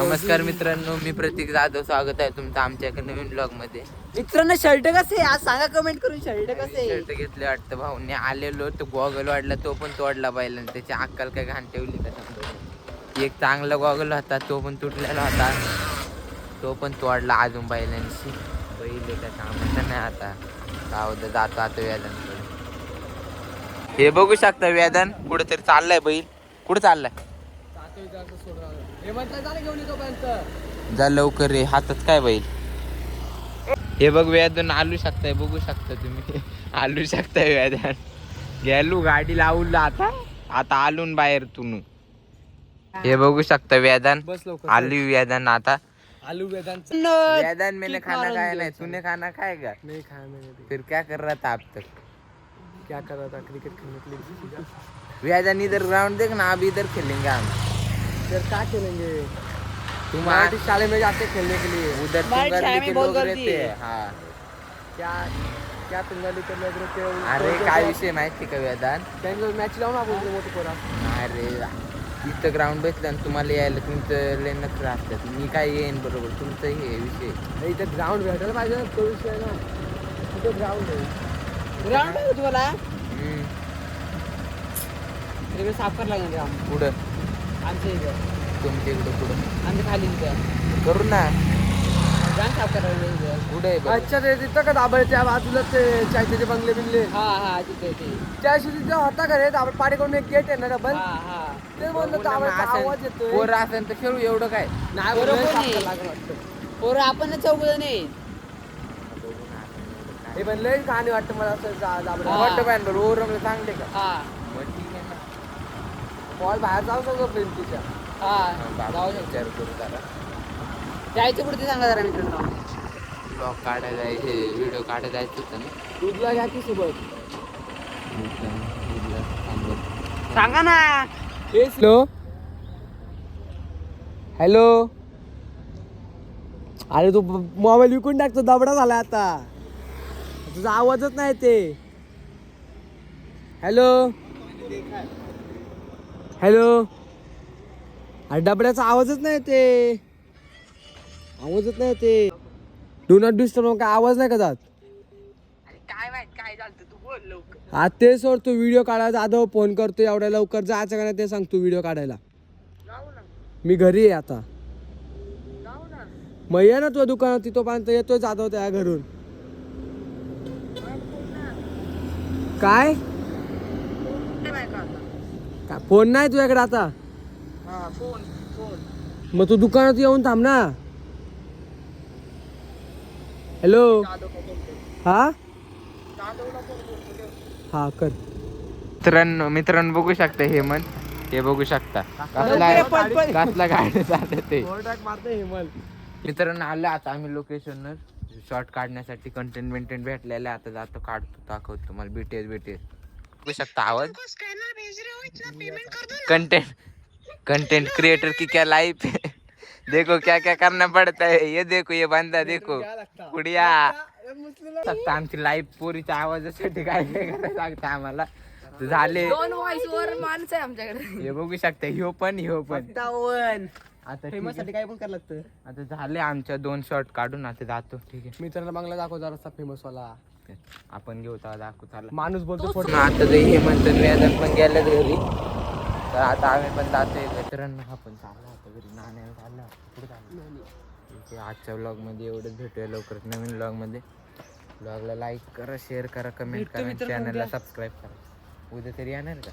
नमस्कार मित्रांनो, मी प्रतीक जाधव. स्वागत आहे तुमचं आमच्या एका नवीन ब्लॉग मध्ये. मित्रांनो शर्ट कसे आज सांगा कमेंट करून. शर्ट कसे शर्ट घेतले वाटतं भाऊने. आलेलो तो गॉगल वाढला, तो पण तोडला बैलाने. त्याची अक्कल काय घाण ठेवली का समजा. एक चांगला गॉगल होता, तो पण तुटलेला होता, तो पण तोडला अजून बैलांशी. बैल का कामाचं नाही आता. गावात जातो आता व्याधांकडे. हे बघू शकता व्याधान कुठेतरी चाललाय बैल. कुठं चाललाय जा लवकर रे, हातात काय बैल. हे बघ व्याधान आलू शकताय, बघू शकता तुम्ही. आलू शकताय व्याधान. गेलो गाडी लावून आता आता आलून बाहेर तुन. हे बघू शकता व्याधान आलू. व्याधान आता आलू वेदांत व्याधान मैंने खाना खाया नहीं, तूने खाना खाएगा? नहीं खाया मैंने. फिर क्या कर रहा था अब तक? क्या कर रहा था? क्रिकेट खेलने के लिए. व्याधान इधर ग्राउंड देख ना, अभी इधर खेलेंगे हम. फिर क्या खेलेंगे? तुम मराठी शाले में जाते खेलने के लिए. उधर तुंगरली के लोग रहते हैं. हाँ क्या क्या तुंगाली के लोग रहते हो? अरे काय विषय माहिती का व्याधान? त्यांचं मॅच लावून आपण मोठं पोरा. अरे इथं ग्राउंड बसलं आणि तुम्हाला यायला तुमचं लय नखरं असतात. मी काय येईन बरोबर, तुमचं हे विषय. इथं ग्राउंड भेटायला पाहिजे ना, तो विषय ना. कुठं ग्राउंड आहे? ग्राउंड आहे तुम्हाला? रेल्वे साफ करायला लागेल ग्राउंड. पुढं आमच्या इथं तुमच्या इकडं पुढं आमच्या खाली इथं करू ना. ग्राउंड साफ करायला लागेल. पुढे अच्छा ते तिथं का दाबळच्या बाजूला ते चायचे बंगले बिंगले. हा हा तिथे ते त्याशी तिथं होता का रे दाबळ पाडेकडून एक गेट आहे ना डबल. हा हा ते बोललो दाबळचा आवाज येतोय. पोरं असेल तर खेळू, एवढं काय. नाही पोरं आपण चौघजण आहे. हे पण लय कहाणी वाटतं मला असं दाबळ वाटतं पॅन बरोबर ओरमले चांगले का? हा मग ठीक आहे ना. बॉल बाहेर जाऊ शकतो प्रिंटीच्या. हा जाऊ विचार करू जरा. जायचं पुढे सांगा जरा मित्रांनो. ब्लॉग काढायला जायचे, व्हिडिओ काढायला जायचं होतं ना. दूधला घ्या की सोबत सांगा ना. Hello hello. अरे तू मोबाईल विकून टाकतो, दबडा झाला आता. तुझा आवाजच नाही ते. Hello hello. अरे डबड्याचा आवाजच नाही ते. आवाजच नाही ते. Do not disturb. काय आवाज नाही का जात? काय माहित काय झालं तू बोल लवकर. हा ते सोड, तू व्हिडिओ काढायला जाधव फोन करतो एवढ्या लवकर जायचं का नाही ते सांग. तू व्हिडिओ काढायला. मी घरी आहे आता. मग ये ना तुझ्या दुकानात, तिथोपर्यंत येतोय जाधव त्या घरून. काय फोन नाही तुझ्याकडे आता? मग तू दुकानात येऊन थांब ना. हॅलो. हा हा कर. मित्रांनो बघू शकता हेमंत. हे बघू शकता कसला गाडी चालते. मित्रांनो आलं आता आम्ही लोकेशनवर शॉर्ट काढण्यासाठी. कंटेंट भेटलेलं आता जातो काढतो, दाखवतो तुम्हाला. बीटीएस बघू शकता आवाज. कंटेंट क्रिएटर की क्या लाइफ है. देखो क्या क्या करना पड़ता है. ये देखो ये बंदा देखो कुडिया सकता. आमची लाईफ पोरीच्या आवाजासाठी काय काय करायला लागतं आम्हाला. झाले 2 व्हॉइस वर माणसं आहे आमच्याकडे. हे बघू शकता. ह्यो पण आता फेमस साठी काय पण करायला लागतं. आता झाले आमच्या 2 शॉट काढून. आता जातो. ठीक आहे. मित्रांना बंगला दाखव जरासा फेमस वाला. आपण घेऊ तेव्हा दाखवू. चालला माणूस बोलतो फोटो. आता ते हे म्हणतात व्याजान पण गेलं घरी, तर आता आम्ही पण जातोय. मित्रांनो हा पण चालला होता घरी. नाण्याला चालला कुठे चालला. आजच्या ब्लॉग मध्ये एवढंच. भेटूया लवकरच नवीन ब्लॉग मध्ये. ब्लॉगला लाईक करा, शेअर करा, कमेंट करा, चॅनलला सबस्क्राईब करा. उद्या तरी येणार का?